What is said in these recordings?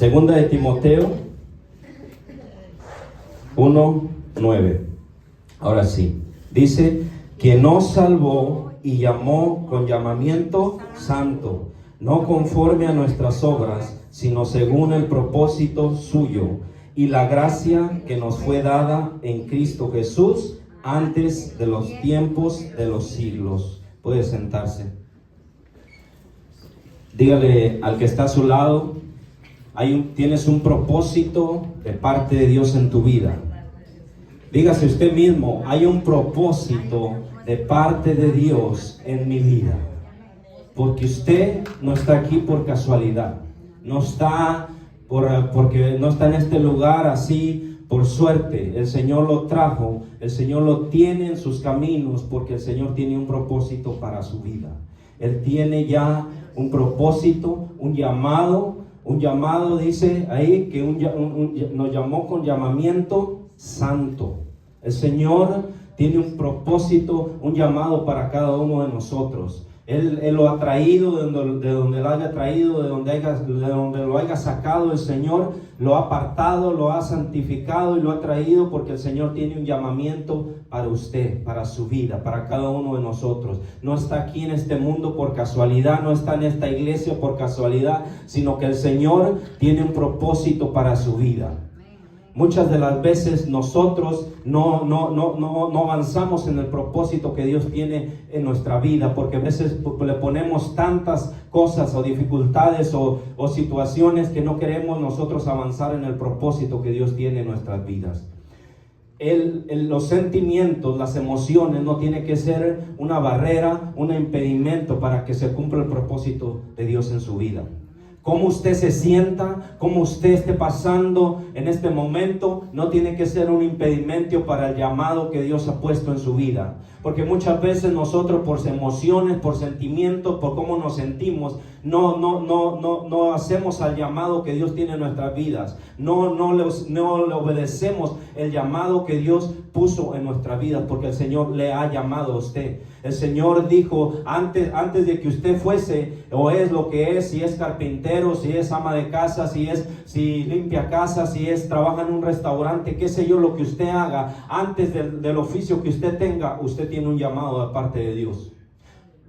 Segunda de Timoteo 1:9. Ahora sí, dice que nos salvó y llamó con llamamiento santo, no conforme a nuestras obras, sino según el propósito suyo y la gracia que nos fue dada en Cristo Jesús antes de los tiempos de los siglos. Puede sentarse. Dígale al que está a su lado, tienes un propósito de parte de Dios en tu vida. Dígase usted mismo, hay un propósito de parte de Dios en mi vida. Porque usted no está aquí por casualidad. No está porque no está en este lugar así por suerte. El Señor lo trajo, el Señor lo tiene en sus caminos porque el Señor tiene un propósito para su vida. Él tiene ya un propósito, un llamado dice ahí que nos llamó con llamamiento santo. El Señor tiene un propósito, un llamado para cada uno de nosotros. Él lo ha traído de donde lo haya traído, de donde lo haya sacado. El Señor lo ha apartado, lo ha santificado y lo ha traído porque el Señor tiene un llamamiento para usted, para su vida, para cada uno de nosotros. No está aquí en este mundo por casualidad, no está en esta iglesia por casualidad, sino que el Señor tiene un propósito para su vida. Muchas de las veces nosotros no avanzamos en el propósito que Dios tiene en nuestra vida, porque a veces le ponemos tantas cosas o dificultades o situaciones que no queremos nosotros avanzar en el propósito que Dios tiene en nuestras vidas. Los sentimientos, las emociones no tiene que ser una barrera, un impedimento para que se cumpla el propósito de Dios en su vida. Cómo usted se sienta, cómo usted esté pasando en este momento, no tiene que ser un impedimento para el llamado que Dios ha puesto en su vida. Porque muchas veces nosotros por emociones, por sentimientos, por cómo nos sentimos, no hacemos al llamado que Dios tiene en nuestras vidas. No le obedecemos el llamado que Dios puso en nuestras vidas, porque el Señor le ha llamado a usted. El Señor dijo, antes de que usted fuese o es lo que es, si es carpintero, si es ama de casa, si limpia casa, si trabaja en un restaurante, qué sé yo, lo que usted haga, antes del oficio que usted tenga, usted tiene un llamado de parte de Dios.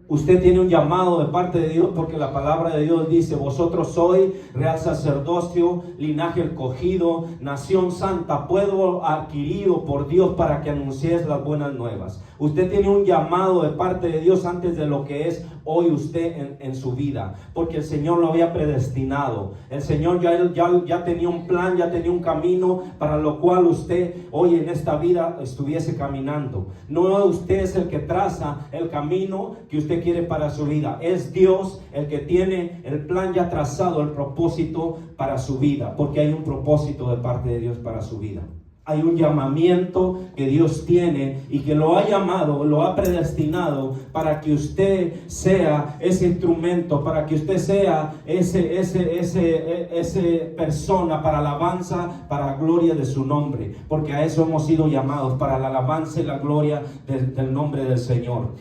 Usted tiene un llamado de parte de Dios porque la palabra de Dios dice, vosotros sois real sacerdocio, linaje escogido, nación santa, pueblo adquirido por Dios para que anunciéis las buenas nuevas. Usted tiene un llamado de parte de Dios antes de lo que es hoy usted en su vida, porque el Señor lo había predestinado. El Señor ya tenía un plan, ya tenía un camino para lo cual usted hoy en esta vida estuviese caminando. No usted es el que traza el camino que usted quiere para su vida. Es Dios el que tiene el plan ya trazado, el propósito para su vida, porque hay un propósito de parte de Dios para su vida. Hay un llamamiento que Dios tiene y que lo ha llamado, lo ha predestinado para que usted sea ese instrumento, para que usted sea ese persona para alabanza, para la gloria de su nombre, porque a eso hemos sido llamados, para la alabanza y la gloria del nombre del Señor.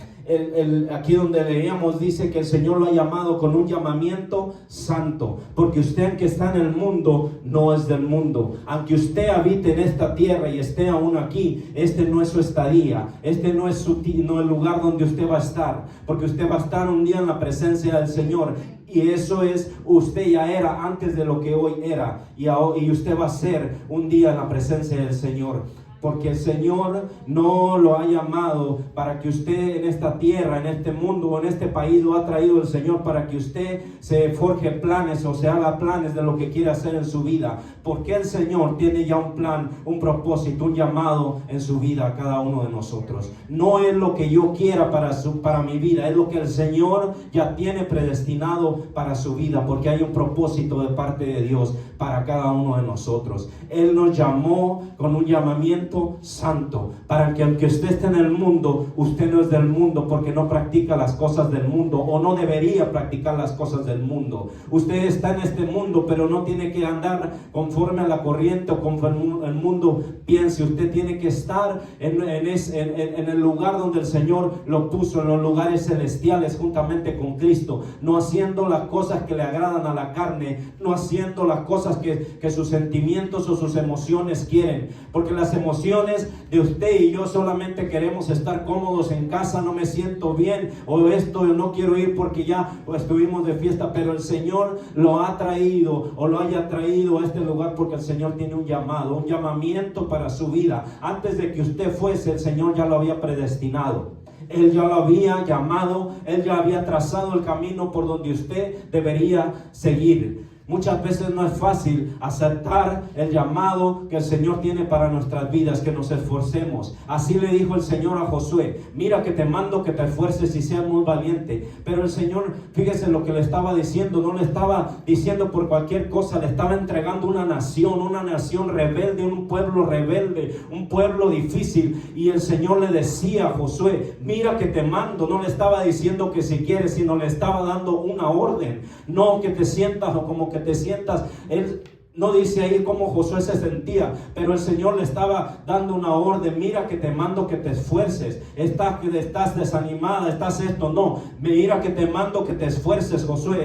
Aquí donde leíamos dice que el Señor lo ha llamado con un llamamiento santo, porque usted, aunque está en el mundo, no es del mundo. Aunque usted habite en esta tierra y esté aún aquí, este no es su estadía, este no es el lugar donde usted va a estar, porque usted va a estar un día en la presencia del Señor. Y eso es, usted ya era antes de lo que hoy era, y usted va a ser un día en la presencia del Señor. Porque el Señor no lo ha llamado para que usted en esta tierra, en este mundo o en este país, lo ha traído el Señor para que usted se forje planes o se haga planes de lo que quiere hacer en su vida. Porque el Señor tiene ya un plan, un propósito, un llamado en su vida a cada uno de nosotros. No es lo que yo quiera para mi vida, es lo que el Señor ya tiene predestinado para su vida, porque hay un propósito de parte de Dios para cada uno de nosotros. Él nos llamó con un llamamiento santo, para que aunque usted esté en el mundo, usted no es del mundo, porque no practica las cosas del mundo, o no debería practicar las cosas del mundo. Usted está en este mundo, pero no tiene que andar conforme a la corriente o conforme el mundo piense. Usted tiene que estar en el lugar donde el Señor lo puso, en los lugares celestiales juntamente con Cristo, no haciendo las cosas que le agradan a la carne, no haciendo las cosas cosas que sus sentimientos o sus emociones quieren. Porque las emociones de usted y yo solamente queremos estar cómodos en casa, no me siento bien, o esto, yo no quiero ir porque ya estuvimos de fiesta. Pero el Señor lo ha traído o lo haya traído a este lugar porque el Señor tiene un llamado, un llamamiento para su vida. Antes de que usted fuese, el Señor ya lo había predestinado. Él ya lo había llamado, Él ya había trazado el camino por donde usted debería seguir. Muchas veces no es fácil aceptar el llamado que el Señor tiene para nuestras vidas, que nos esforcemos. Así le dijo el Señor a Josué: mira que te mando que te esfuerces y seas muy valiente. Pero el Señor, fíjese lo que le estaba diciendo, no le estaba diciendo por cualquier cosa, le estaba entregando una nación rebelde, un pueblo rebelde, un pueblo difícil. Y el Señor le decía a Josué: mira que te mando. No le estaba diciendo que si quieres, sino le estaba dando una orden. No que te sientas o como que te sientas. Él no dice ahí cómo Josué se sentía, pero el Señor le estaba dando una orden: mira que te mando que te esfuerces. Estás desanimada, estás esto, no, mira que te mando que te esfuerces, Josué.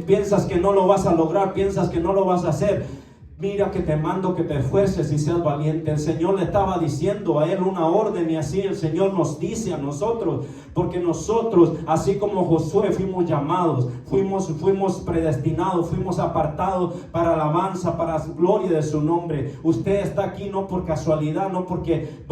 Piensas que no lo vas a lograr, piensas que no lo vas a hacer. Mira que te mando que te esfuerces y seas valiente. El Señor le estaba diciendo a él una orden, y así el Señor nos dice a nosotros, porque nosotros, así como Josué, fuimos llamados, fuimos predestinados, fuimos apartados para alabanza, para gloria de su nombre. Usted está aquí no por casualidad, no porque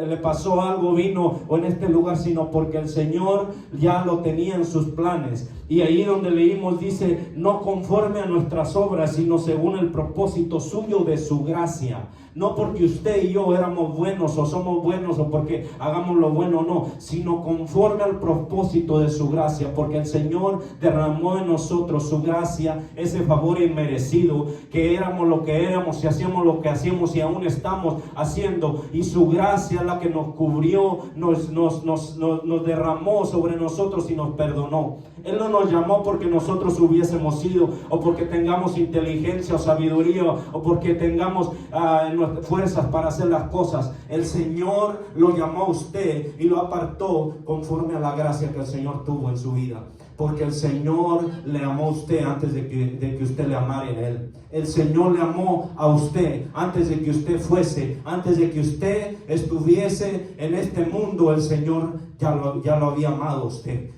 le pasó algo, vino o en este lugar, sino porque el Señor ya lo tenía en sus planes. Y ahí donde leímos dice: no conforme a nuestras obras, sino según el propósito suyo de su gracia. No porque usted y yo éramos buenos o somos buenos o porque hagamos lo bueno, no, sino conforme al propósito de su gracia, porque el Señor derramó en nosotros su gracia, ese favor inmerecido, que éramos lo que éramos y hacíamos lo que hacíamos y aún estamos haciendo, y su gracia es la que nos cubrió, nos derramó sobre nosotros y nos perdonó. Él no nos llamó porque nosotros hubiésemos sido, o porque tengamos inteligencia o sabiduría, o porque tengamos fuerzas para hacer las cosas. El Señor lo llamó a usted y lo apartó conforme a la gracia que el Señor tuvo en su vida. Porque el Señor le amó a usted antes de que usted le amara en Él. El Señor le amó a usted antes de que usted fuese, antes de que usted estuviese en este mundo. El Señor ya lo había amado a usted.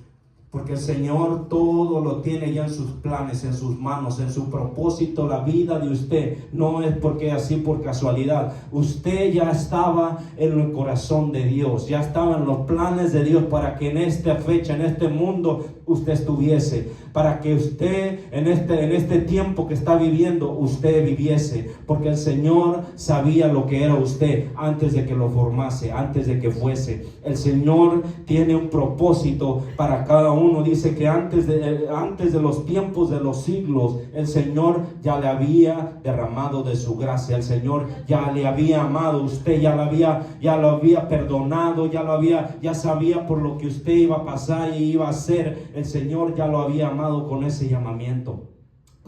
Porque el Señor todo lo tiene ya en sus planes, en sus manos, en su propósito. La vida de usted no es porque así por casualidad. Usted ya estaba en el corazón de Dios, ya estaba en los planes de Dios para que en esta fecha, en este mundo, usted estuviese. Para que usted en este tiempo que está viviendo, usted viviese. Porque el Señor sabía lo que era usted antes de que lo formase, antes de que fuese. El Señor tiene un propósito para cada uno. Dice que antes de los tiempos de los siglos, el Señor ya le había derramado de su gracia. El Señor ya le había amado a usted, ya lo había perdonado, ya sabía por lo que usted iba a pasar y iba a hacer. El Señor ya lo había amado con ese llamamiento.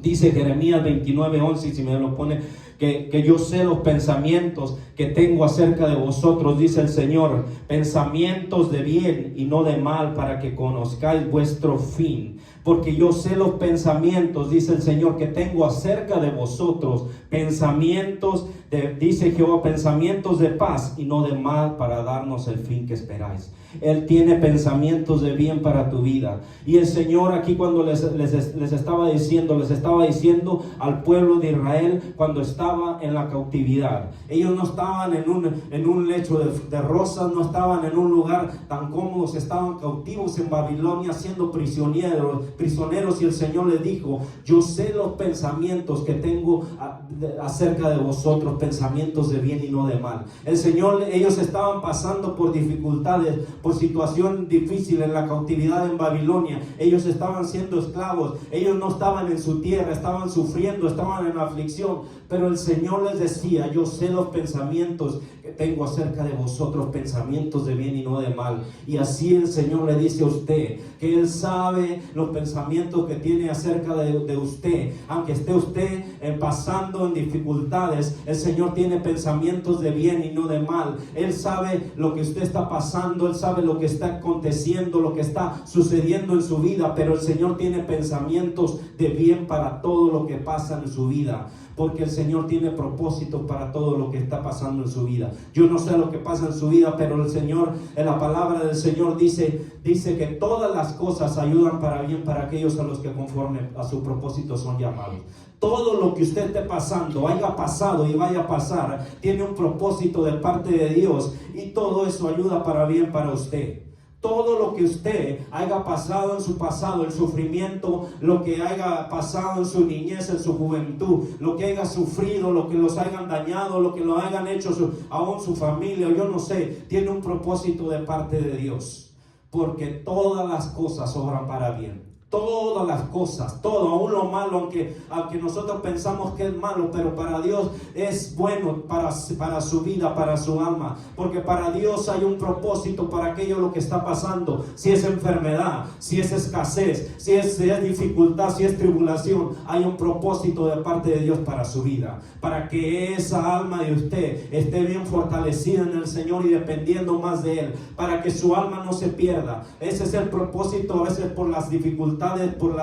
Dice Jeremías 29:11, y si me lo pone, que yo sé los pensamientos que tengo acerca de vosotros, dice el Señor, pensamientos de bien y no de mal, para que conozcáis vuestro fin. Porque yo sé los pensamientos, dice el Señor, que tengo acerca de vosotros, pensamientos dice Jehová, pensamientos de paz y no de mal, para darnos el fin que esperáis. Él tiene pensamientos de bien para tu vida. Y el Señor aquí, cuando les estaba diciendo al pueblo de Israel cuando estaba en la cautividad. Ellos no estaban en un lecho de rosas, no estaban en un lugar tan cómodo, estaban cautivos en Babilonia siendo prisioneros, y el Señor les dijo: yo sé los pensamientos que tengo acerca de vosotros, pensamientos de bien y no de mal. Ellos estaban pasando por dificultades, por situación difícil en la cautividad en Babilonia. Ellos estaban siendo esclavos, ellos no estaban en su tierra, estaban sufriendo, estaban en aflicción. Pero el Señor les decía: yo sé los pensamientos que tengo acerca de vosotros, pensamientos de bien y no de mal. Y así el Señor le dice a usted que Él sabe los pensamientos que tiene acerca de usted. Aunque esté usted pasando en dificultades, el Señor tiene pensamientos de bien y no de mal. Él sabe lo que usted está pasando, Él sabe lo que está aconteciendo, lo que está sucediendo en su vida, pero el Señor tiene pensamientos de bien para todo lo que pasa en su vida. Porque el Señor tiene propósitos para todo lo que está pasando en su vida. Yo no sé lo que pasa en su vida, pero el Señor, en la palabra del Señor dice que todas las cosas ayudan para bien para aquellos a los que conforme a su propósito son llamados. Todo lo que usted esté pasando, haya pasado y vaya a pasar, tiene un propósito de parte de Dios, y todo eso ayuda para bien para usted. Todo lo que usted haya pasado en su pasado, el sufrimiento, lo que haya pasado en su niñez, en su juventud, lo que haya sufrido, lo que los hayan dañado, lo que lo hayan hecho aún su familia, yo no sé, tiene un propósito de parte de Dios. Porque todas las cosas obran para bien. Todas las cosas, todo, aún lo malo, aunque nosotros pensamos que es malo, pero para Dios es bueno para su vida, para su alma. Porque para Dios hay un propósito para aquello lo que está pasando. Si es enfermedad, si es escasez, si es dificultad, si es tribulación, hay un propósito de parte de Dios para su vida. Para que esa alma de usted esté bien fortalecida en el Señor y dependiendo más de Él. Para que su alma no se pierda. Ese es el propósito, a veces por las dificultades, por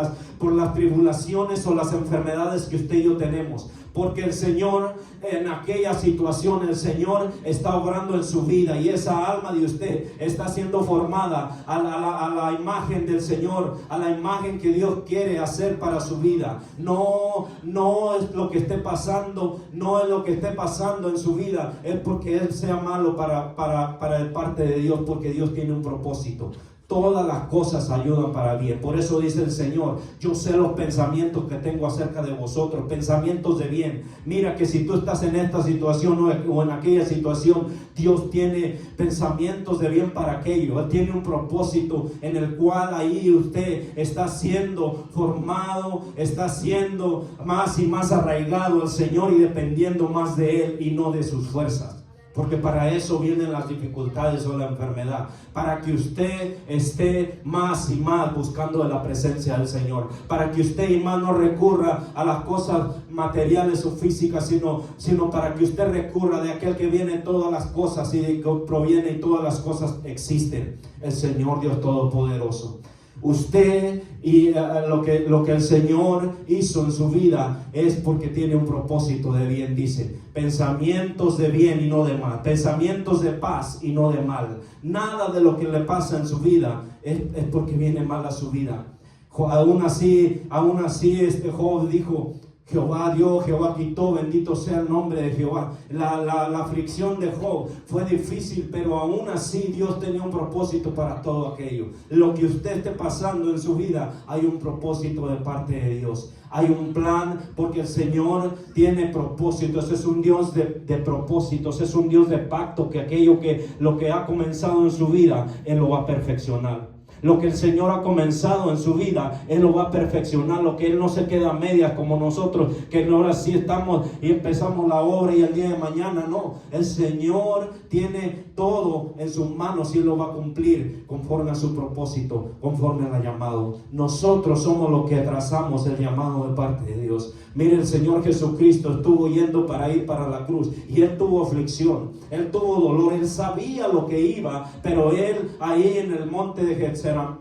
las tribulaciones o las enfermedades que usted y yo tenemos. Porque el Señor, en aquella situación, el Señor está obrando en su vida, y esa alma de usted está siendo formada a la imagen del Señor, a la imagen que Dios quiere hacer para su vida. No es lo que esté pasando, no es lo que esté pasando en su vida, es porque Él sea malo para el parte de Dios, porque Dios tiene un propósito. Todas las cosas ayudan para bien. Por eso dice el Señor: yo sé los pensamientos que tengo acerca de vosotros, pensamientos de bien. Mira que si tú estás en esta situación o en aquella situación, Dios tiene pensamientos de bien para aquello. Él tiene un propósito en el cual ahí usted está siendo formado, está siendo más y más arraigado al Señor y dependiendo más de Él y no de sus fuerzas. Porque para eso vienen las dificultades o la enfermedad. Para que usted esté más y más buscando de la presencia del Señor. Para que usted y más no recurra a las cosas materiales o físicas, sino para que usted recurra de aquel que viene todas las cosas y de que proviene y todas las cosas existen. El Señor Dios Todopoderoso. Usted y lo que el Señor hizo en su vida es porque tiene un propósito de bien. Dice: pensamientos de bien y no de mal, pensamientos de paz y no de mal. Nada de lo que le pasa en su vida es porque viene mal a su vida. Aún así Job dijo: Jehová dio, Jehová quitó, bendito sea el nombre de Jehová. La aflicción de Job fue difícil, pero aún así Dios tenía un propósito para todo aquello. Lo que usted esté pasando en su vida, hay un propósito de parte de Dios. Hay un plan, porque el Señor tiene propósitos. Es un Dios de propósitos, es un Dios de pacto, que lo que ha comenzado en su vida, Él lo va a perfeccionar. Lo que el Señor ha comenzado en su vida, Él lo va a perfeccionar. Lo que Él no se queda a medias como nosotros, que ahora sí estamos y empezamos la obra y el día de mañana no. El Señor tiene todo en sus manos y Él lo va a cumplir conforme a su propósito, conforme al llamado. Nosotros somos los que trazamos el llamado de parte de Dios. Mire, el Señor Jesucristo estuvo yendo para ir para la cruz y Él tuvo aflicción, Él tuvo dolor, Él sabía lo que iba, pero Él ahí en el monte de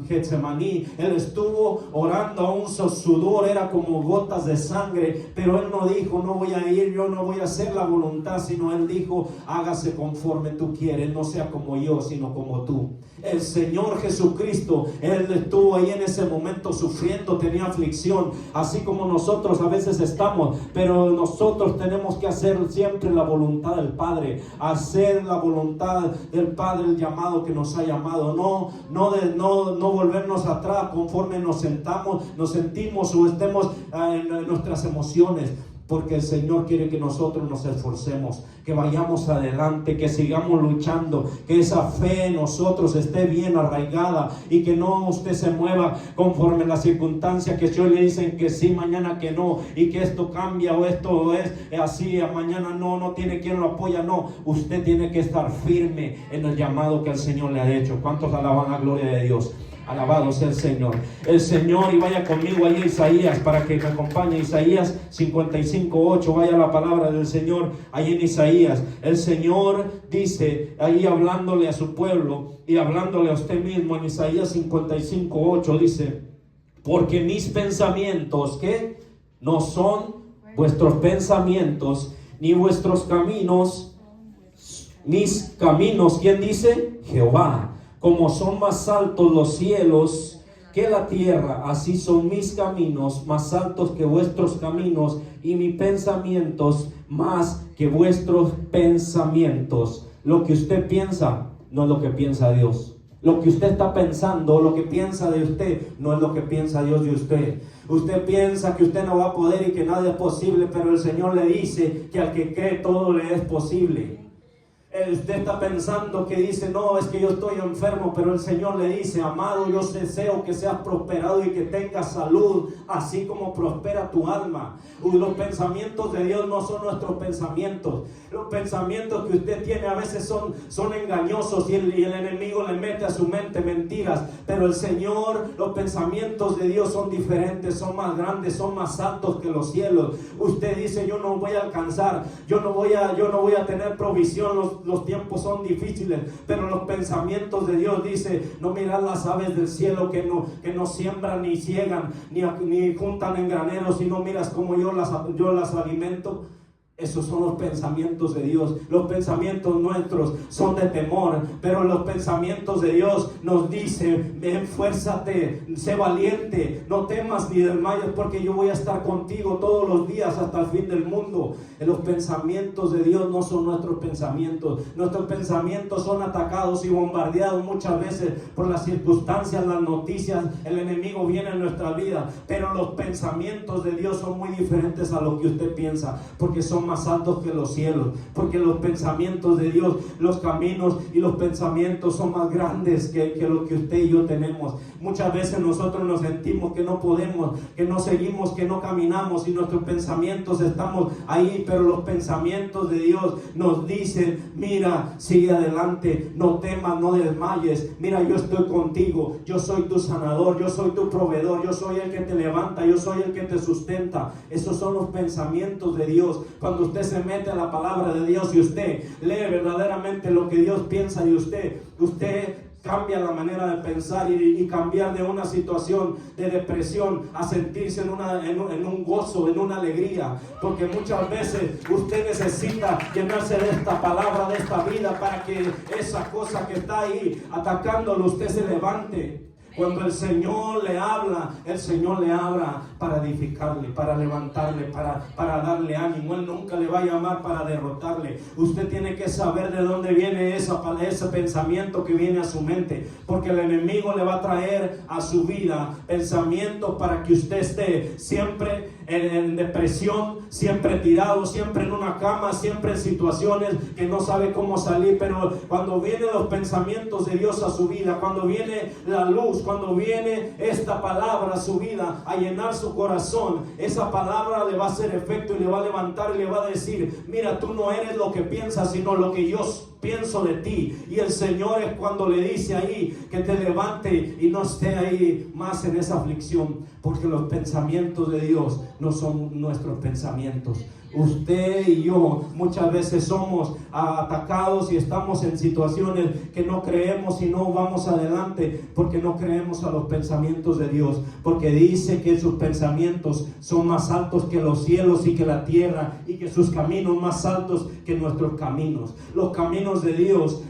Getsemaní, Él estuvo orando, aún su sudor era como gotas de sangre, pero Él no dijo: no voy a ir, yo no voy a hacer la voluntad, sino Él dijo: hágase conforme tú quieres, no sea como yo, sino como tú. El Señor Jesucristo, Él estuvo ahí en ese momento sufriendo, tenía aflicción, así como nosotros a veces estamos, pero nosotros tenemos que hacer siempre la voluntad del Padre, hacer la voluntad del Padre, el llamado que nos ha llamado, no volvernos atrás conforme nos sentimos o estemos en nuestras emociones. Porque el Señor quiere que nosotros nos esforcemos, que vayamos adelante, que sigamos luchando, que esa fe en nosotros esté bien arraigada y que no usted se mueva conforme a las circunstancias, que si hoy le dicen que sí, mañana que no, y que esto cambia o esto es así, mañana no tiene quien lo apoya. No, usted tiene que estar firme en el llamado que el Señor le ha hecho. ¿Cuántos alaban la gloria de Dios? Alabado sea el Señor. El Señor, y vaya conmigo ahí a Isaías para que me acompañe. Isaías 55:8. Vaya la palabra del Señor ahí en Isaías. El Señor dice, ahí hablándole a su pueblo y hablándole a usted mismo en Isaías 55:8, dice: porque mis pensamientos, ¿qué? No son vuestros pensamientos, ni vuestros caminos, mis caminos, ¿quién dice? Jehová. Como son más altos los cielos que la tierra, así son mis caminos más altos que vuestros caminos, y mis pensamientos más que vuestros pensamientos. Lo que usted piensa no es lo que piensa Dios. Lo que usted está pensando, lo que piensa de usted, no es lo que piensa Dios de usted. Usted piensa que usted no va a poder y que nada es posible, pero el Señor le dice que al que cree todo le es posible. Usted está pensando que dice, no, es que yo estoy enfermo, pero el Señor le dice: amado, yo deseo que seas prosperado y que tengas salud, así como prospera tu alma. Los pensamientos de Dios no son nuestros pensamientos. Los pensamientos que usted tiene a veces son engañosos, y el enemigo le mete a su mente mentiras, pero el Señor, los pensamientos de Dios son diferentes, son más grandes, son más altos que los cielos. Usted dice: yo no voy a alcanzar, yo no voy a tener provisión, los tiempos son difíciles, pero los pensamientos de Dios dice: no mirad las aves del cielo que no siembran ni ciegan ni juntan en graneros, sino miras como yo las alimento. Esos son los pensamientos de Dios. Los pensamientos nuestros son de temor, pero los pensamientos de Dios nos dicen: esfuérzate, sé valiente, no temas ni desmayes, porque yo voy a estar contigo todos los días hasta el fin del mundo. Los pensamientos de Dios no son nuestros pensamientos. Nuestros pensamientos son atacados y bombardeados muchas veces por las circunstancias, las noticias. El enemigo viene en nuestra vida, pero los pensamientos de Dios son muy diferentes a lo que usted piensa, porque son más altos que los cielos, porque los pensamientos de Dios, los caminos y los pensamientos son más grandes que lo que usted y yo tenemos. Muchas veces nosotros nos sentimos que no podemos, que no seguimos, que no caminamos, y nuestros pensamientos estamos ahí, pero los pensamientos de Dios nos dicen: mira, sigue adelante, no temas, no desmayes, mira, yo estoy contigo, yo soy tu sanador, yo soy tu proveedor, yo soy el que te levanta, yo soy el que te sustenta. Esos son los pensamientos de Dios. Cuando usted se mete a la palabra de Dios y usted lee verdaderamente lo que Dios piensa de usted, usted cambia la manera de pensar y cambiar de una situación de depresión a sentirse en un gozo, en una alegría, porque muchas veces usted necesita llenarse de esta palabra, de esta vida, para que esa cosa que está ahí atacándolo, usted se levante. Cuando el Señor le habla para edificarle, para levantarle, para darle ánimo. Él nunca le va a llamar para derrotarle. Usted tiene que saber de dónde viene ese pensamiento que viene a su mente, porque el enemigo le va a traer a su vida pensamientos para que usted esté siempre en depresión, siempre tirado, siempre en una cama, siempre en situaciones que no sabe cómo salir. Pero cuando vienen los pensamientos de Dios a su vida, cuando viene la luz, cuando viene esta palabra a su vida a llenar su corazón, esa palabra le va a hacer efecto y le va a levantar y le va a decir: mira, tú no eres lo que piensas, sino lo que yo pienso de ti. Y el Señor es cuando le dice ahí que te levante y no esté ahí más en esa aflicción, porque los pensamientos de Dios no son nuestros pensamientos. Usted y yo muchas veces somos atacados y estamos en situaciones que no creemos y no vamos adelante, porque no creemos a los pensamientos de Dios, porque dice que sus pensamientos son más altos que los cielos y que la tierra, y que sus caminos más altos que nuestros caminos. Los caminos de Dios,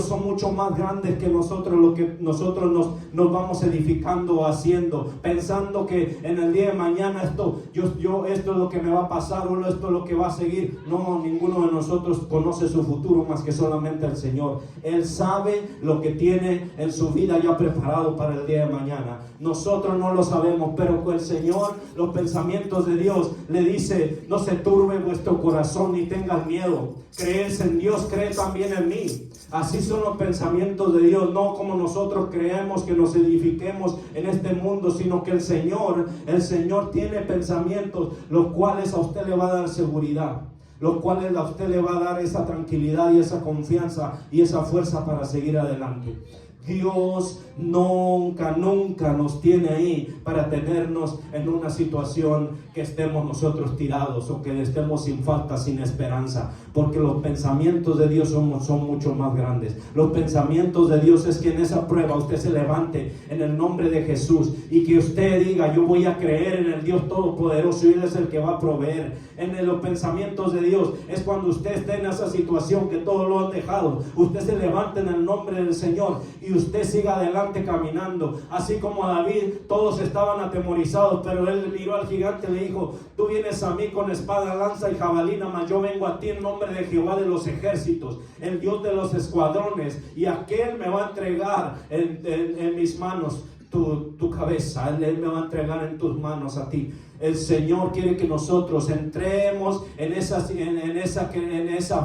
son mucho más grandes que nosotros, lo que nosotros nos vamos edificando, haciendo, pensando que en el día de mañana esto es lo que me va a pasar, o esto es lo que va a seguir. No, ninguno de nosotros conoce su futuro más que solamente el Señor. Él sabe lo que tiene en su vida ya preparado para el día de mañana. Nosotros no lo sabemos, pero con el Señor, los pensamientos de Dios le dice: no se turbe vuestro corazón ni tengas miedo. Crees en Dios, cree también en mí. Así son los pensamientos de Dios, no como nosotros creemos que nos edifiquemos en este mundo, sino que el Señor tiene pensamientos los cuales a usted le va a dar seguridad, los cuales a usted le va a dar esa tranquilidad y esa confianza y esa fuerza para seguir adelante. Dios nunca nos tiene ahí para tenernos en una situación que estemos nosotros tirados o que estemos sin falta, sin esperanza, porque los pensamientos de Dios son mucho más grandes. Los pensamientos de Dios es que en esa prueba usted se levante en el nombre de Jesús y que usted diga: yo voy a creer en el Dios Todopoderoso y Él es el que va a proveer. En los pensamientos de Dios es cuando usted esté en esa situación que todos lo han dejado, usted se levante en el nombre del Señor y usted siga adelante caminando. Así como David, todos estaban atemorizados, pero él miró al gigante y le dijo: tú vienes a mí con espada, lanza y jabalina, mas yo vengo a ti en nombre de Jehová de los ejércitos, el Dios de los escuadrones, y aquel me va a entregar en mis manos tu cabeza. Él me va a entregar en tus manos a ti. El Señor quiere que nosotros entremos en esa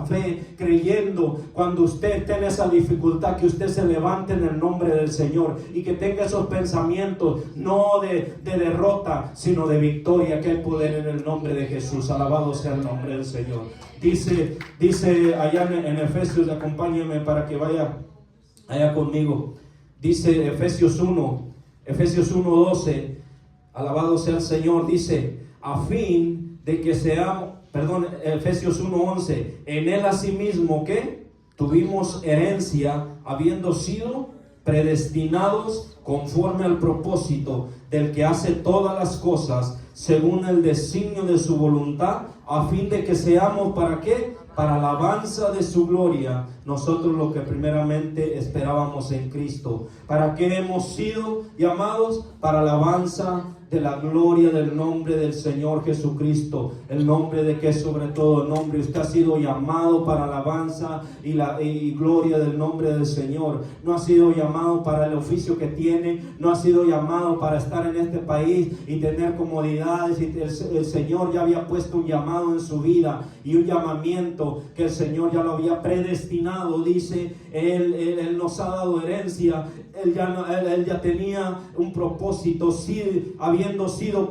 fe, creyendo. Cuando usted tenga esa dificultad, que usted se levante en el nombre del Señor y que tenga esos pensamientos no de derrota, sino de victoria, que hay poder en el nombre de Jesús. Alabado sea el nombre del Señor. Dice allá en Efesios, acompáñenme para que vaya allá conmigo. Dice Efesios 1:12. Alabado sea el Señor. Dice: a fin de que seamos, Efesios 1:11, en Él asimismo que tuvimos herencia, habiendo sido predestinados conforme al propósito del que hace todas las cosas según el designio de su voluntad, a fin de que seamos, ¿para qué? Para alabanza de su gloria, nosotros lo que primeramente esperábamos en Cristo. ¿Para qué hemos sido llamados? Para alabanza de la gloria del nombre del Señor Jesucristo, el nombre de que es sobre todo nombre. Usted ha sido llamado para alabanza y gloria del nombre del Señor. No ha sido llamado para el oficio que tiene, no ha sido llamado para estar en este país y tener comodidades. Y el Señor ya había puesto un llamado en su vida y un llamamiento que el Señor ya lo había predestinado. Dice, Él nos ha dado herencia. Él ya tenía un propósito, sí, habiendo sido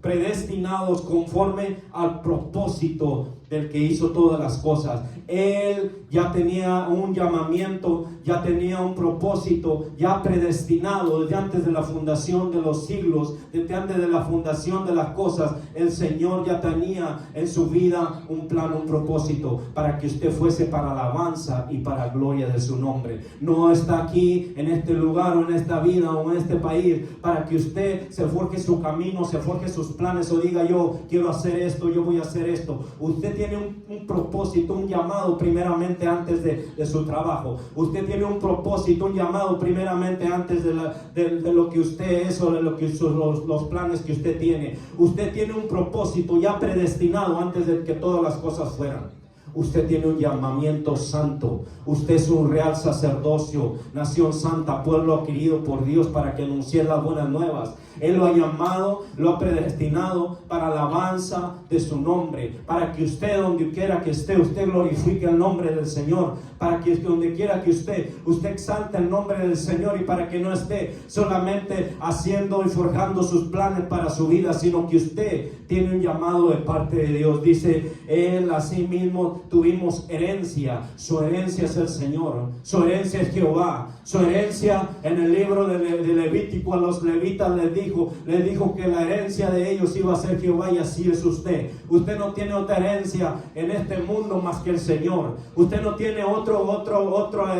predestinados conforme al propósito del que hizo todas las cosas. Él ya tenía un llamamiento, ya tenía un propósito, ya predestinado desde antes de la fundación de los siglos, desde antes de la fundación de las cosas. El Señor ya tenía en su vida un plan, un propósito, para que usted fuese para alabanza y para gloria de su nombre. No está aquí en este lugar o en esta vida o en este país para que usted se forje su camino, se forje sus planes o diga: yo quiero hacer esto, yo voy a hacer esto. Usted tiene un propósito, un llamado primeramente antes de su trabajo. Usted tiene un propósito, un llamado primeramente antes de lo que usted es o de lo que los planes que usted tiene. Usted tiene un propósito ya predestinado antes de que todas las cosas fueran. Usted tiene un llamamiento santo. Usted es un real sacerdocio, nación santa, pueblo adquirido por Dios para que anuncie las buenas nuevas. Él lo ha llamado, lo ha predestinado para alabanza de su nombre, para que usted, donde quiera que esté, usted glorifique el nombre del Señor, para que donde quiera que usted exalte el nombre del Señor, y para que no esté solamente haciendo y forjando sus planes para su vida, sino que usted tiene un llamado de parte de Dios. Dice, Él asimismo tuvimos herencia. Su herencia es el Señor, su herencia es Jehová. Su herencia, en el libro de Levítico, a los levitas les dijo que la herencia de ellos iba a ser Jehová, y así es usted. Usted no tiene otra herencia en este mundo más que el Señor. Usted no tiene otro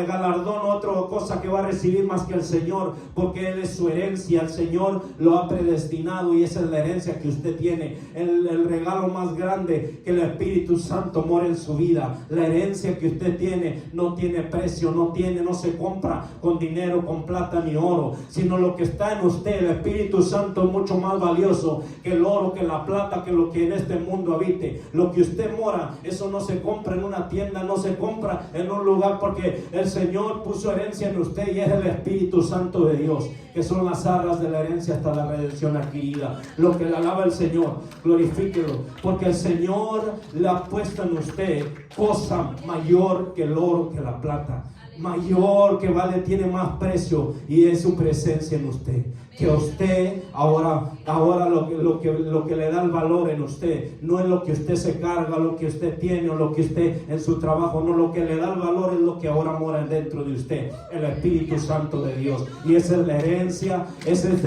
galardón, otra cosa que va a recibir más que el Señor, porque Él es su herencia. El Señor lo ha predestinado y esa es la herencia que usted tiene. El regalo más grande, que el Espíritu Santo mora en su vida. La herencia que usted tiene no tiene precio, no se compra con dinero, con plata ni oro, sino lo que está en usted. El Espíritu Santo es mucho más valioso que el oro, que la plata, que lo que en este mundo habite. Lo que usted mora, eso no se compra en una tienda, no se compra en un lugar, porque el Señor puso herencia en usted y es el Espíritu Santo de Dios, que son las arras de la herencia hasta la redención adquirida. Lo que le alaba el Señor, glorifíquelo, porque el Señor le ha puesto en usted cosa mayor que el oro, que la plata, mayor, que vale, tiene más precio, y es su presencia en usted. Que usted ahora lo que le da el valor en usted no es lo que usted se carga, lo que usted tiene o lo que usted en su trabajo, no, lo que le da el valor es lo que ahora mora dentro de usted, el Espíritu Santo de Dios. Y esa es la herencia, esa es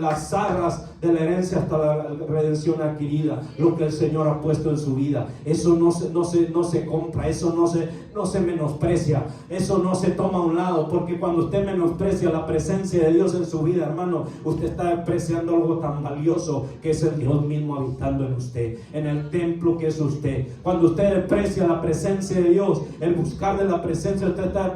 las arras de la herencia hasta la redención adquirida, lo que el Señor ha puesto en su vida. Eso no se compra, eso no se menosprecia, eso no se toma a un lado, porque cuando usted menosprecia la presencia de Dios en su vida, hermano, usted está despreciando algo tan valioso que es el Dios mismo habitando en usted, en el templo que es usted. Cuando usted desprecia la presencia de Dios, el buscar de la presencia, usted está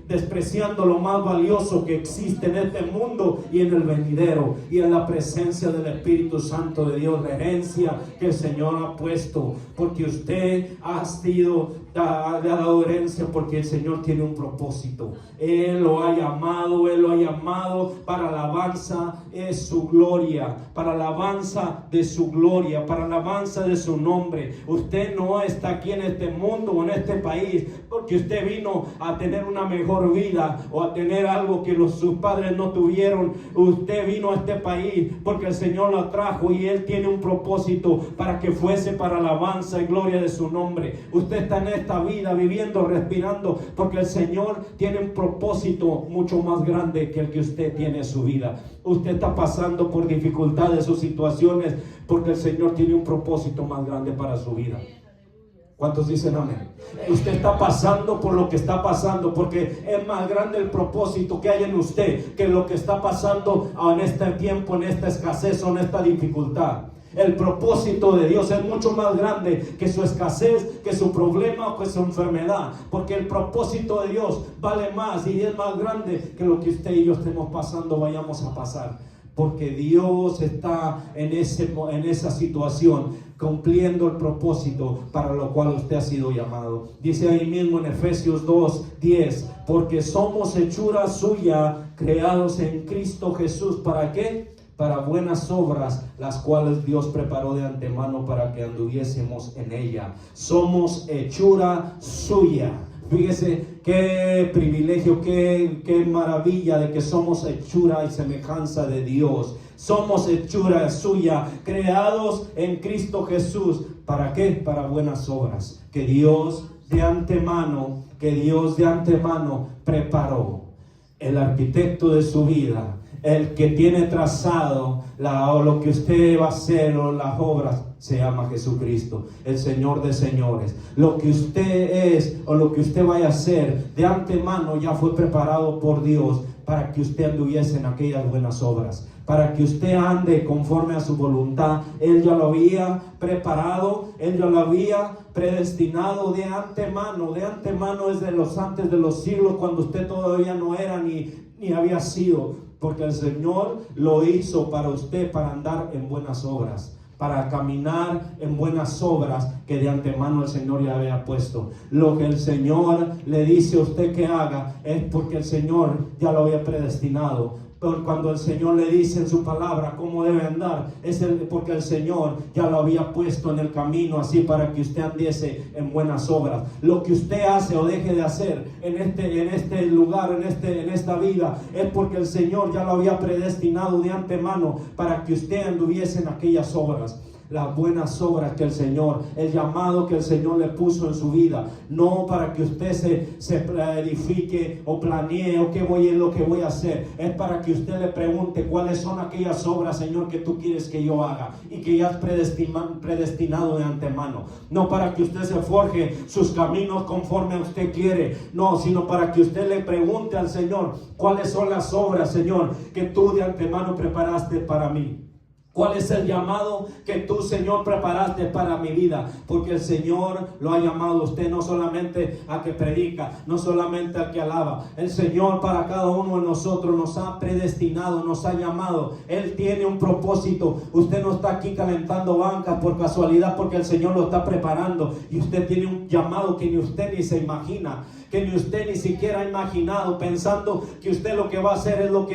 despreciando lo más valioso que existe en este mundo y en el venidero, y en la presencia del Espíritu Santo de Dios, la herencia que el Señor ha puesto, porque usted le ha dado herencia, porque el Señor tiene un propósito. Él lo ha llamado para alabanza de su gloria, para alabanza de su gloria, para alabanza de su nombre. Usted no está aquí en este mundo o en este país porque usted vino a tener una mejor vida o a tener algo que sus padres no tuvieron. Usted vino a este país porque el Señor lo trajo y Él tiene un propósito para que fuese para alabanza y gloria de su nombre. Usted está en esta vida viviendo, respirando, porque el Señor tiene un propósito mucho más grande que el que usted tiene en su vida. Usted está pasando por dificultades o situaciones porque el Señor tiene un propósito más grande para su vida. ¿Cuántos dicen amén? Usted está pasando por lo que está pasando porque es más grande el propósito que hay en usted que lo que está pasando en este tiempo, en esta escasez o en esta dificultad. El propósito de Dios es mucho más grande que su escasez, que su problema o que su enfermedad, porque el propósito de Dios vale más y es más grande que lo que usted y yo estemos pasando, vayamos a pasar, porque Dios está en esa situación cumpliendo el propósito para lo cual usted ha sido llamado. Dice ahí mismo en Efesios 2:10, porque somos hechura suya, creados en Cristo Jesús. ¿Para qué? Para buenas obras, las cuales Dios preparó de antemano para que anduviésemos en ella. Somos hechura suya. Fíjese qué privilegio, qué maravilla de que somos hechura y semejanza de Dios. Somos hechura suya, creados en Cristo Jesús. ¿Para qué? Para buenas obras que Dios de antemano preparó. El arquitecto de su vida, el que tiene trazado lo que usted va a hacer o las obras, se llama Jesucristo, el Señor de señores. Lo que usted es o lo que usted vaya a hacer de antemano ya fue preparado por Dios para que usted anduviese en aquellas buenas obras, para que usted ande conforme a su voluntad. Él ya lo había preparado, Él ya lo había predestinado de antemano. De antemano es de los antes de los siglos, cuando usted todavía no era ni había sido, porque el Señor lo hizo para usted, para andar en buenas obras, para caminar en buenas obras que de antemano el Señor ya había puesto. Lo que el Señor le dice a usted que haga es porque el Señor ya lo había predestinado. Pero cuando el Señor le dice en su palabra cómo debe andar, porque el Señor ya lo había puesto en el camino así para que usted andiese en buenas obras. Lo que usted hace o deje de hacer en este lugar, en esta vida, es porque el Señor ya lo había predestinado de antemano para que usted anduviese en aquellas obras. Las buenas obras que el llamado que el Señor le puso en su vida, no para que usted se edifique o planee o qué es lo que voy a hacer, es para que usted le pregunte cuáles son aquellas obras, Señor, que tú quieres que yo haga y que ya has predestinado de antemano. No para que usted se forje sus caminos conforme a usted quiere, no, sino para que usted le pregunte al Señor cuáles son las obras, Señor, que tú de antemano preparaste para mí. ¿Cuál es el llamado que tú, Señor, preparaste para mi vida? Porque el Señor lo ha llamado a usted no solamente a que predica, no solamente a que alaba. El Señor para cada uno de nosotros nos ha predestinado, nos ha llamado. Él tiene un propósito. Usted no está aquí calentando bancas por casualidad, porque el Señor lo está preparando. Y usted tiene un llamado que ni usted ni se imagina, que ni usted ni siquiera ha imaginado, pensando que usted lo que va a hacer es lo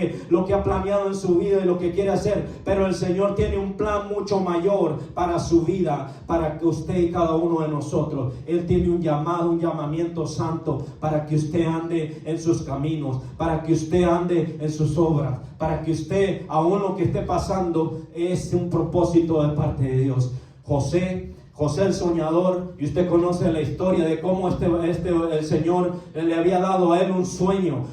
que ha planeado en su vida y lo que quiere hacer. Pero el Señor Señor tiene un plan mucho mayor para su vida, para que usted y cada uno de nosotros. Él tiene un llamado, un llamamiento santo para que usted ande en sus caminos, para que usted ande en sus obras, para que usted, aún lo que esté pasando, es un propósito de parte de Dios. José el soñador, y usted conoce la historia de cómo el Señor le había dado a él un sueño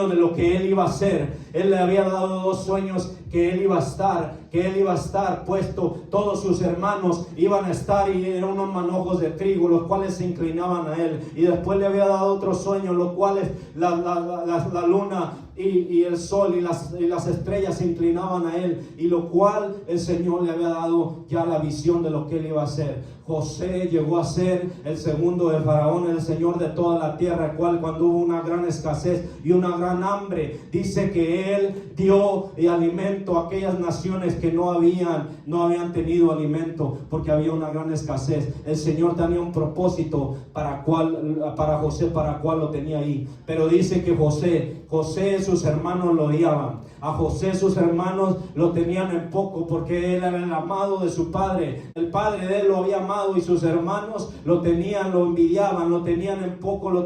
de lo que él iba a hacer. Él le había dado 2 sueños: que él iba a estar puesto, todos sus hermanos iban a estar, y eran unos manojos de trigo, los cuales se inclinaban a él. Y después le había dado otro sueño, los cuales la luna y el sol y las estrellas se inclinaban a él, y lo cual el Señor le había dado ya la visión de lo que él iba a hacer. José llegó a ser el segundo de Faraón, el Señor de toda la tierra, el cual, cuando hubo una gran escasez y una gran hambre, dice que él dio alimento a aquellas naciones que no habían tenido alimento, porque había una gran escasez. El Señor tenía un propósito para José, para cual lo tenía ahí. Pero dice que José, sus hermanos lo odiaban. A José sus hermanos lo tenían en poco, porque él era el amado de su padre. El padre de él lo había amado, y sus hermanos lo envidiaban, lo tenían en poco, no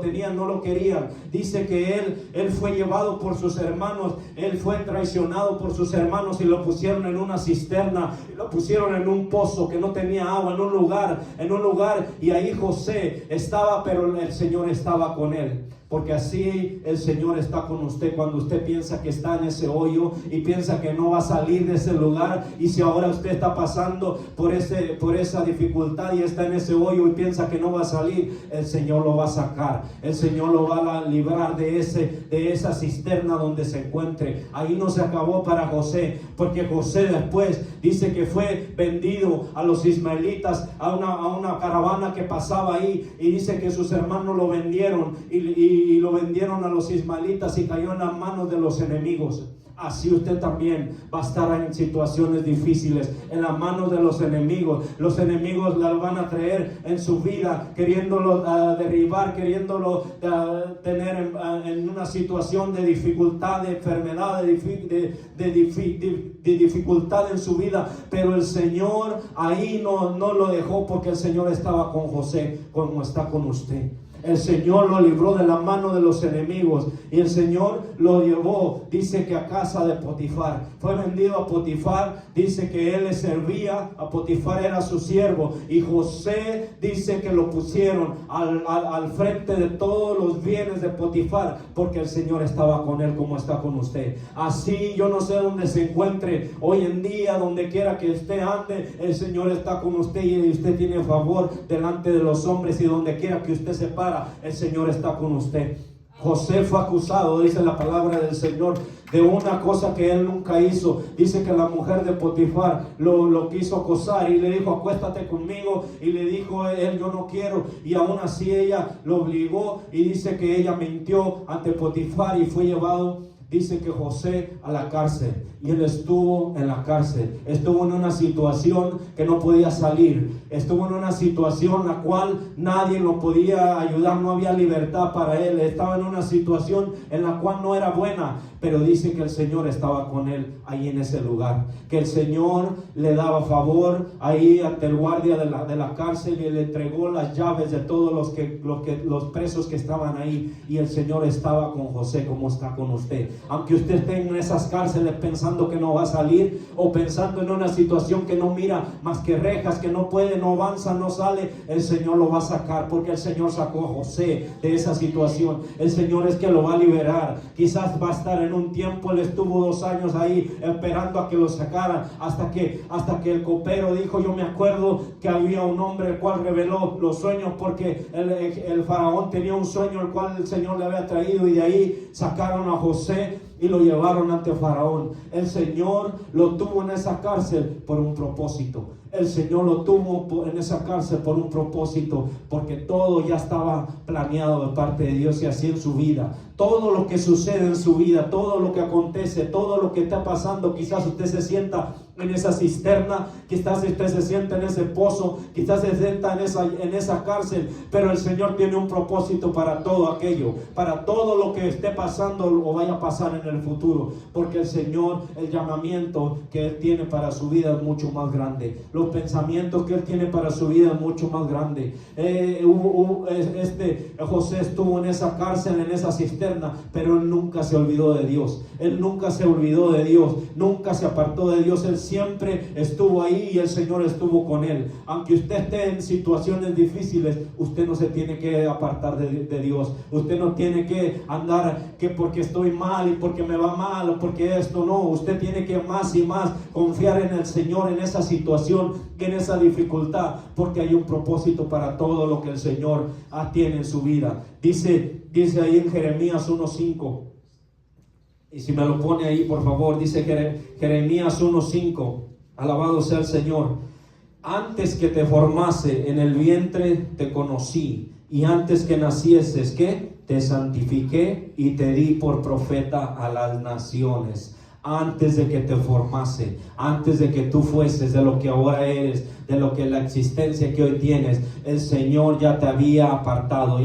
lo querían. Dice que él fue llevado por sus hermanos, él fue traicionado por sus hermanos, y lo pusieron en una cisterna, y lo pusieron en un pozo que no tenía agua, en un lugar, y ahí José estaba, pero el Señor estaba con él. Porque así el Señor está con usted cuando usted piensa que está en ese hoyo y piensa que no va a salir de ese lugar. Y si ahora usted está pasando por esa dificultad y está en ese hoyo y piensa que no va a salir, el Señor lo va a sacar. El Señor lo va a librar de esa cisterna donde se encuentre. Ahí no se acabó para José, porque José después dice que fue vendido a los ismaelitas, a una caravana que pasaba ahí, y dice que sus hermanos lo vendieron y lo vendieron a los ismaelitas, y cayó en las manos de los enemigos. Así usted también va a estar en situaciones difíciles, en las manos de los enemigos. Los enemigos la van a traer en su vida, queriéndolo derribar, queriéndolo tener en una situación de dificultad, de enfermedad, de dificultad en su vida. Pero el Señor ahí no lo dejó, porque el Señor estaba con José, como está con usted. El Señor lo libró de la mano de los enemigos, y el Señor lo llevó, dice que a casa de Potifar. Fue vendido a Potifar, dice que él le servía, a Potifar era su siervo, y José dice que lo pusieron al frente de todos los bienes de Potifar, porque el Señor estaba con él como está con usted. Así yo no sé dónde se encuentre hoy en día, donde quiera que usted ande, el Señor está con usted, y usted tiene favor delante de los hombres, y donde quiera que usted se para, el Señor está con usted. José fue acusado, dice la palabra del Señor, de una cosa que él nunca hizo. Dice que la mujer de Potifar lo quiso acosar, y le dijo: acuéstate conmigo, y le dijo él: yo no quiero, y aún así ella lo obligó, y dice que ella mintió ante Potifar, y fue llevado, dice que José, a la cárcel. Y él estuvo en la cárcel, estuvo en una situación que no podía salir, estuvo en una situación la cual nadie lo podía ayudar, no había libertad para él, estaba en una situación en la cual no era buena. Pero dice que el Señor estaba con él ahí en ese lugar, que el Señor le daba favor ahí ante el guardia de la cárcel, y le entregó las llaves de todos los presos que estaban ahí. Y el Señor estaba con José como está con usted. Aunque usted esté en esas cárceles pensando que no va a salir, o pensando en una situación que no mira más que rejas, que no puede, no avanza, no sale, el Señor lo va a sacar, porque el Señor sacó a José de esa situación. El Señor es que lo va a liberar. Quizás va a estar en un tiempo, él estuvo 2 años ahí esperando a que lo sacaran, hasta que el copero dijo: yo me acuerdo que había un hombre el cual reveló los sueños, porque el faraón tenía un sueño el cual el Señor le había traído, y de ahí sacaron a José y lo llevaron ante Faraón. El Señor lo tuvo en esa cárcel por un propósito. El Señor lo tuvo en esa cárcel por un propósito, porque todo ya estaba planeado de parte de Dios, y así en su vida. Todo lo que sucede en su vida, todo lo que acontece, todo lo que está pasando, quizás usted se sienta en esa cisterna, quizás usted se sienta en ese pozo, quizás se sienta en esa cárcel, pero el Señor tiene un propósito para todo aquello, para todo lo que esté pasando o vaya a pasar en el futuro, porque el Señor, el llamamiento que Él tiene para su vida es mucho más grande, los pensamientos que Él tiene para su vida es mucho más grande. José estuvo en esa cárcel, en esa cisterna, pero él nunca se olvidó de Dios, él nunca se olvidó de Dios, nunca se apartó de Dios, él siempre estuvo ahí y el Señor estuvo con él. Aunque usted esté en situaciones difíciles, usted no se tiene que apartar de Dios, usted no tiene que andar que porque estoy mal y porque me va mal o porque esto, no, usted tiene que más y más confiar en el Señor en esa situación, en esa dificultad, porque hay un propósito para todo lo que el Señor tiene en su vida. Dice ahí en Jeremías 1:5, y si me lo pone ahí por favor, dice Jeremías 1:5, alabado sea el Señor: antes que te formase en el vientre te conocí, y antes que nacieses, ¿qué? Te santifiqué y te di por profeta a las naciones. Antes de que te formase, antes de que tú fueses de lo que ahora eres, de lo que la existencia que hoy tienes, el Señor ya te había apartado,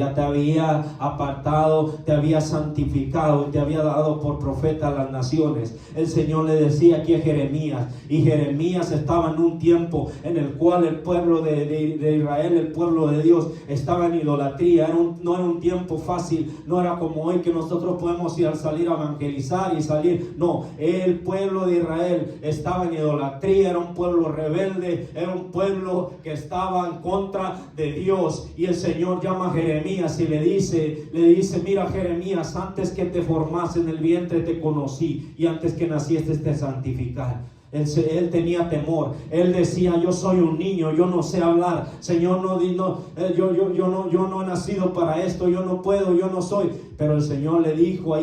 te había santificado, te había dado por profeta a las naciones. El Señor le decía aquí a Jeremías, y Jeremías estaba en un tiempo en el cual el pueblo de Israel, el pueblo de Dios, estaba en idolatría. No era un tiempo fácil, no era como hoy que nosotros podemos salir a evangelizar y salir. No, el pueblo de Israel estaba en idolatría, era un pueblo rebelde, era un pueblo que estaba en contra de Dios. Y el Señor llama a Jeremías y le dice: mira, Jeremías, antes que te formase en el vientre te conocí, y antes que nacieses te santifiqué. Él tenía temor, él decía: yo soy un niño, yo no sé hablar, Señor, yo no he nacido para esto, yo no puedo, yo no soy. Pero el Señor le dijo,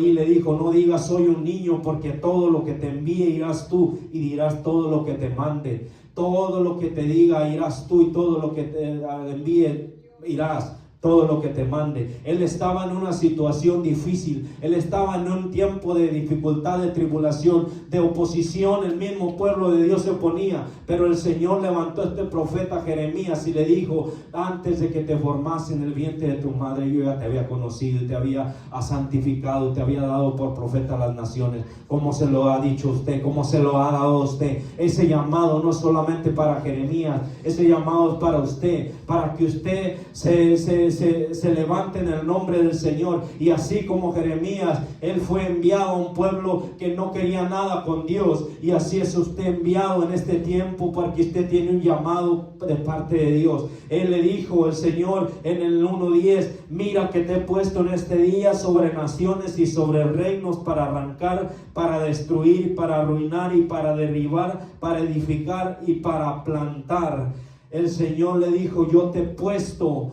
no digas soy un niño, porque todo lo que te envíe irás tú y dirás todo lo que te mande. Todo lo que te diga irás tú, y todo lo que te envíe irás. Todo lo que te mande. Él estaba en una situación difícil, él estaba en un tiempo de dificultad, de tribulación, de oposición. El mismo pueblo de Dios se oponía, pero el Señor levantó a este profeta Jeremías y le dijo: antes de que te formase en el vientre de tu madre, yo ya te había conocido y te había santificado, te había dado por profeta a las naciones. ¿Cómo se lo ha dicho usted? ¿Cómo se lo ha dado a usted? Ese llamado no es solamente para Jeremías, ese llamado es para usted, para que usted se levante en el nombre del Señor. Y así como Jeremías, él fue enviado a un pueblo que no quería nada con Dios, y así es usted enviado en este tiempo, porque usted tiene un llamado de parte de Dios. Él le dijo, el Señor, en el 1:10: mira que te he puesto en este día sobre naciones y sobre reinos, para arrancar, para destruir, para arruinar y para derribar, para edificar y para plantar. El Señor le dijo: yo te he puesto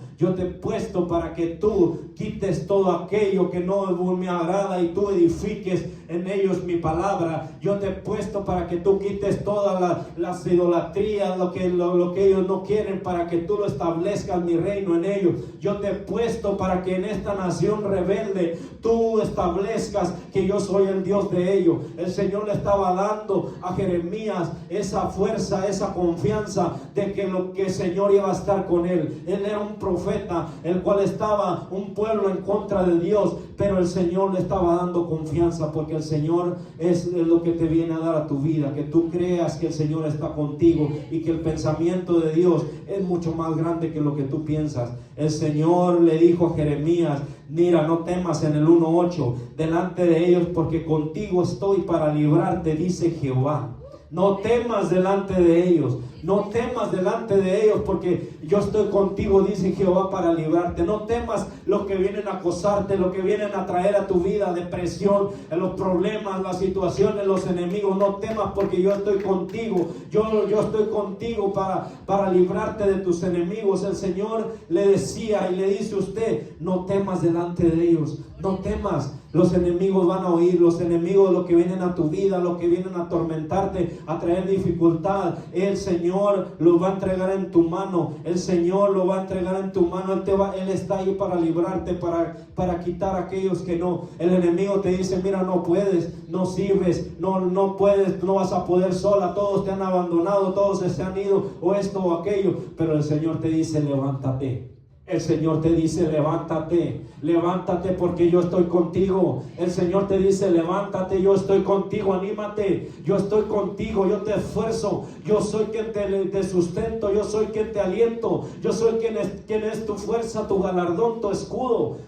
para que tú quites todo aquello que no me agrada y tú edifiques en ellos mi palabra. Yo te he puesto para que tú quites todas las idolatrías, lo que ellos no quieren, para que tú lo establezcas mi reino en ellos. Yo te he puesto para que en esta nación rebelde tú establezcas que yo soy el Dios de ellos. El Señor le estaba dando a Jeremías esa fuerza, esa confianza de que el Señor iba a estar con él. Él era un profeta, el cual estaba un pueblo en contra de Dios, pero el Señor le estaba dando confianza, porque el Señor es lo que te viene a dar a tu vida, que tú creas que el Señor está contigo y que el pensamiento de Dios es mucho más grande que lo que tú piensas. El Señor le dijo a Jeremías: mira, no temas, en el 1:8, delante de ellos, porque contigo estoy para librarte, dice Jehová. No temas delante de ellos, no temas delante de ellos, porque yo estoy contigo, dice Jehová, para librarte. No temas lo que vienen a acosarte, lo que vienen a traer a tu vida, depresión, los problemas, las situaciones, los enemigos. No temas, porque yo estoy contigo. Yo estoy contigo para librarte de tus enemigos. El Señor le decía y le dice a usted: no temas delante de ellos, no temas. Los enemigos van a oír, los enemigos, lo que vienen a tu vida, lo que vienen a atormentarte, a traer dificultad. El Señor Señor lo va a entregar en tu mano. El Señor lo va a entregar en tu mano. Él está ahí para librarte, para quitar a aquellos que no. El enemigo te dice, mira, no puedes, no sirves, no puedes, no vas a poder sola, todos te han abandonado, todos se han ido, o esto o aquello. Pero el Señor te dice, levántate. El Señor te dice, levántate, levántate porque yo estoy contigo. El Señor te dice, levántate, yo estoy contigo, anímate, yo estoy contigo, yo te esfuerzo, yo soy quien te sustento, yo soy quien te aliento, yo soy quien es tu fuerza, tu galardón, tu escudo.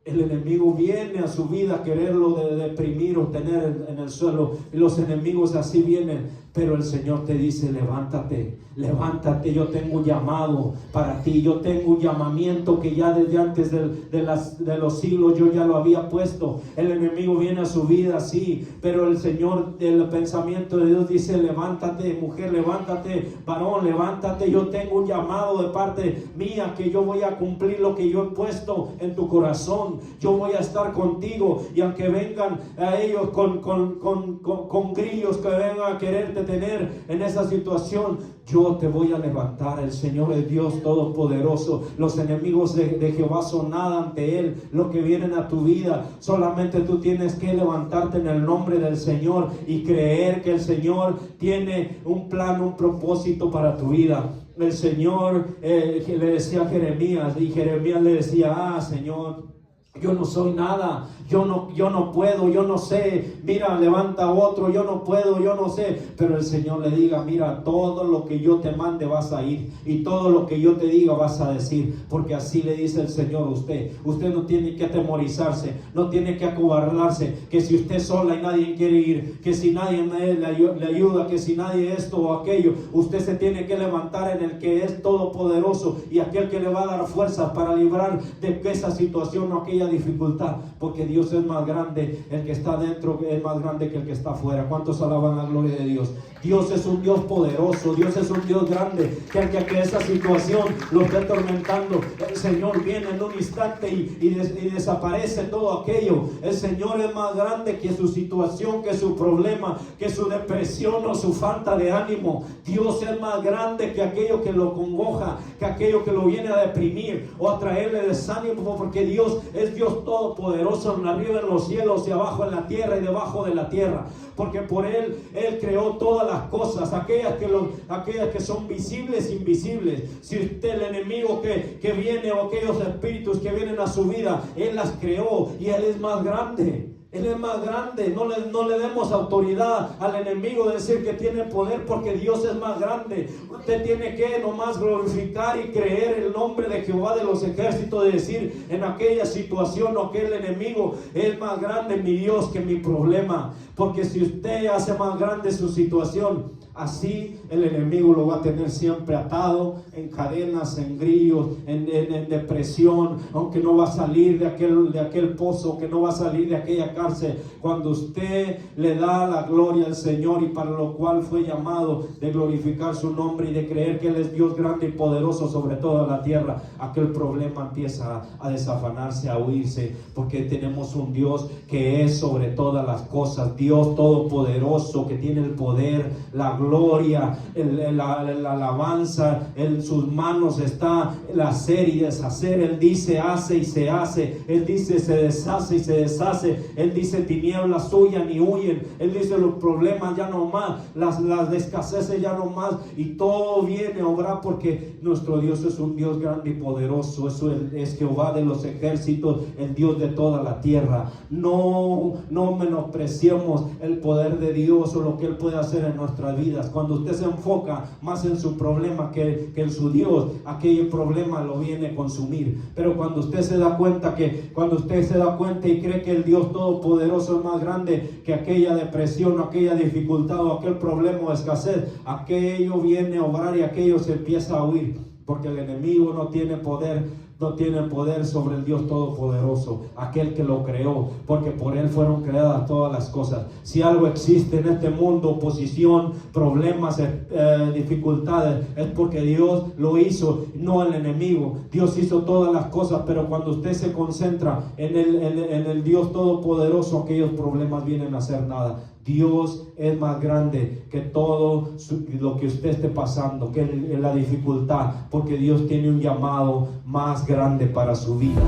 El enemigo viene a su vida a quererlo deprimir o tener en el suelo, y los enemigos así vienen, pero el Señor te dice, levántate, levántate, yo tengo un llamado para ti, yo tengo un llamamiento que ya desde antes de los siglos yo ya lo había puesto. El enemigo viene a su vida, sí, pero el Señor, el pensamiento de Dios dice, levántate, mujer, levántate, varón, levántate, yo tengo un llamado de parte mía, que yo voy a cumplir lo que yo he puesto en tu corazón. Yo voy a estar contigo, y aunque vengan a ellos con grillos que vengan a quererte tener en esa situación, yo te voy a levantar. El Señor es Dios todopoderoso. Los enemigos de Jehová son nada ante Él. Lo que vienen a tu vida, solamente tú tienes que levantarte en el nombre del Señor y creer que el Señor tiene un plan, un propósito para tu vida. El Señor le decía a Jeremías, y Jeremías le decía, Señor, yo no soy nada, yo no puedo, yo no sé, mira, levanta otro, yo no puedo, yo no sé. Pero el Señor le diga, mira, todo lo que yo te mande vas a ir, y todo lo que yo te diga vas a decir, porque así le dice el Señor a usted. Usted no tiene que atemorizarse, no tiene que acobardarse, que si usted sola y nadie quiere ir, que si nadie le ayuda, que si nadie esto o aquello. Usted se tiene que levantar en el que es todopoderoso, y aquel que le va a dar fuerzas para librar de esa situación o aquella dificultad, porque Dios es más grande. El que está dentro es más grande que el que está afuera. ¿Cuántos alaban la gloria de Dios? Dios es un Dios poderoso, Dios es un Dios grande, que esa situación lo esté atormentando, el Señor viene en un instante y desaparece todo aquello. El Señor es más grande que su situación, que su problema, que su depresión o su falta de ánimo. Dios es más grande que aquello que lo congoja, que aquello que lo viene a deprimir o a traerle desánimo, porque Dios es Dios todopoderoso, arriba en los cielos y abajo en la tierra y debajo de la tierra. Porque por Él creó todas las cosas, aquellas que son visibles e invisibles. Si usted, el enemigo que viene, o aquellos espíritus que vienen a su vida, Él las creó, y Él es más grande. Él es más grande. No le demos autoridad al enemigo de decir que tiene poder, porque Dios es más grande. Usted tiene que nomás glorificar y creer el nombre de Jehová de los ejércitos, de decir en aquella situación o aquel enemigo, es más grande mi Dios que mi problema. Porque si usted hace más grande su situación, así el enemigo lo va a tener siempre atado en cadenas, en grillos, en depresión, aunque no va a salir de aquel pozo, que no va a salir de aquella cárcel. Cuando usted le da la gloria al Señor, y para lo cual fue llamado, de glorificar su nombre y de creer que Él es Dios grande y poderoso sobre toda la tierra, aquel problema empieza a desafanarse, a huirse, porque tenemos un Dios que es sobre todas las cosas, Dios todopoderoso, que tiene el poder, la gloria, la alabanza. En sus manos está el hacer y deshacer. Él dice hace y se hace. Él dice se deshace y se deshace. Él dice tinieblas huyan y huyen. Él dice los problemas ya no más, las escaseces ya no más, y todo viene a obrar, porque nuestro Dios es un Dios grande y poderoso. Eso es Jehová de los ejércitos, el Dios de toda la tierra. No menospreciemos el poder de Dios o lo que Él puede hacer en nuestras vidas. Cuando usted se enfoca más en su problema que en su Dios, aquel problema lo viene a consumir. Pero cuando usted se da cuenta y cree que el Dios todopoderoso es más grande que aquella depresión o aquella dificultad o aquel problema o escasez, aquello viene a obrar y aquello se empieza a huir, porque el enemigo no tiene poder sobre el Dios todopoderoso, aquel que lo creó, porque por Él fueron creadas todas las cosas. Si algo existe en este mundo, oposición, problemas, dificultades, es porque Dios lo hizo, no el enemigo. Dios hizo todas las cosas, pero cuando usted se concentra en el Dios todopoderoso, aquellos problemas vienen a ser nada. Dios es más grande que todo lo que usted esté pasando, que en la dificultad, porque Dios tiene un llamado más grande para su vida.